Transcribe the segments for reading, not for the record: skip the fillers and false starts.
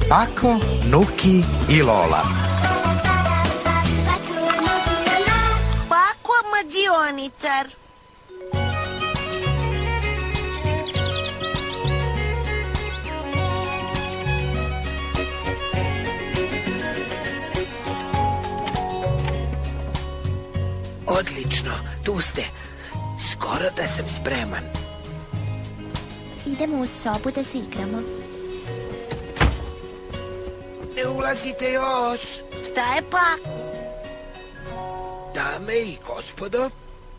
Pako, Nuki i Lola. Pako mađioničar. Odlično, tu ste. Skoro da sam spreman. Idemo u sobu da se igramo. Ne ulazite još. Šta je Pako? Dame i gospodo,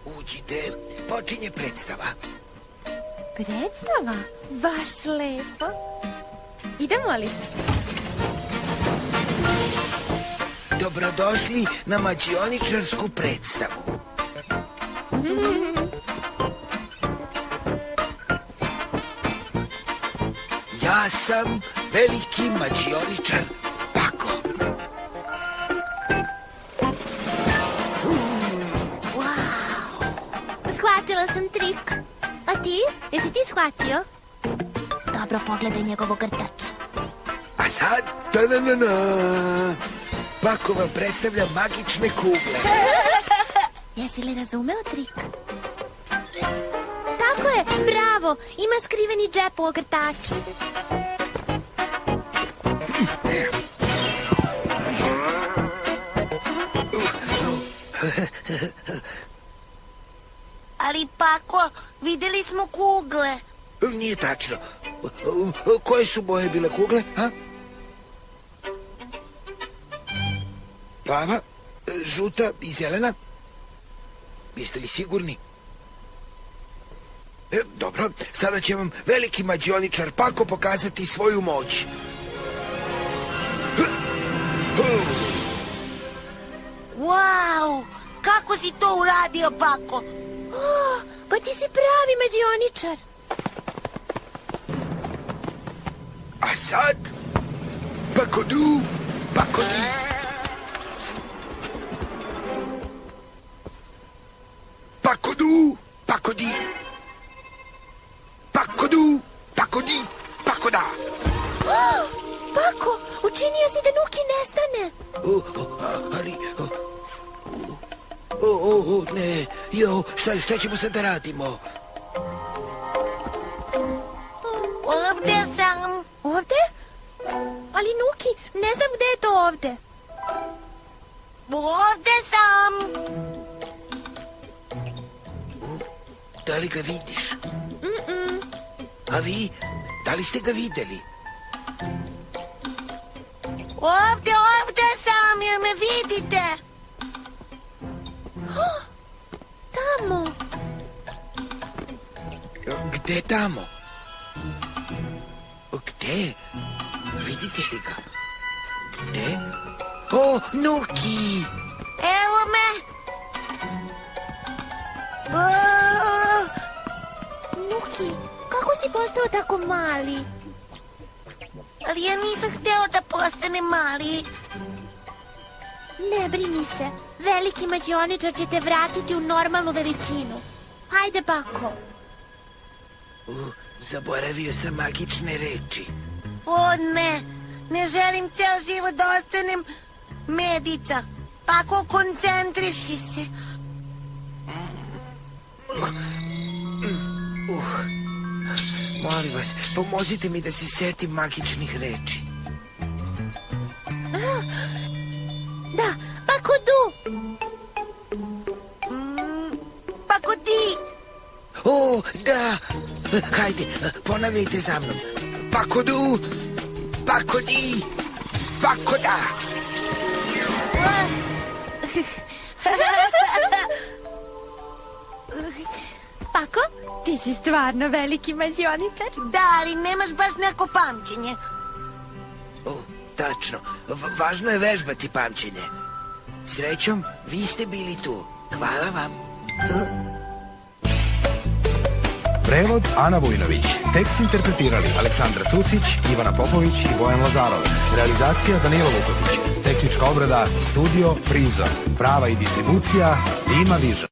uđite. Počinje predstava. Predstava? Baš lepo. Idemo li? Dobrodošli na mađioničarsku predstavu. Ja sam veliki mađioničar Pako. Shvatila sam trik. A ti? Jesi ti shvatio? Dobro, pogledaj njegovo grtač. A sad, ta-na-na-na, Pako vam predstavlja magične kugle. Jesi li razumeo trik? Tako je, bravo! Ima skriveni džep u ogrtaču. Ali Pako, videli smo kugle. Nije tačno. Koje su boje bile kugle, a? Plava, žuta i zelena? Jeste li sigurni? Dobro, sada će vam veliki mađioničar Pako pokazati svoju moć. Wow! Kako si to uradio, Pako? Pa ti si pravi mađioničar. A sad, Pakodu, Pakodi. Pakodu, Pakodi. Pakodu, Pakodi, Pakoda. Pako, učinio si da Nuki nestane. Ali... ne, šta ćemo sad da radimo? Ovde sam. Ovde? Ali Nuki, ne znam gde je to ovde. Ovde sam. Da li ga vidiš? A vi, da li ste ga videli? Ovde sam, jel me vidite? Tamo. Gde tamo? Gde? Vidite li ga? Gde? O, Nuki! Evo me. Nuki, kako si postao tako mali? Ali ja nisam hteo da postane mali. Ne brini se, veliki mađioničar će te vratiti u normalnu veličinu. Hajde, Pako. Zaboravio sam magične reči. O ne, ne želim ceo život da ostanem medica. Pako, koncentriši se. Molim vas, pomozite mi da se setim magičnih reči. Da, Pakodu. Pakodi. O, da! Hajde, ponavljajte za mnom. Pakodu, Pakodi, Pakoda. Pako, ti si stvarno veliki mađioničar. Da, ali nemaš baš neko pamćenje. O, tačno. Važno je vežbati pamćenje. Srećom, vi ste bili tu. Hvala vam. Prevod Ana Vujnović. Tekst interpretirali Aleksandra Cucić, Ivana Popović i Bojan Lazarov. Realizacija Danilo Vukotić. Tehnička obrada Studio Prizor. Prava i distribucija Dima Viža.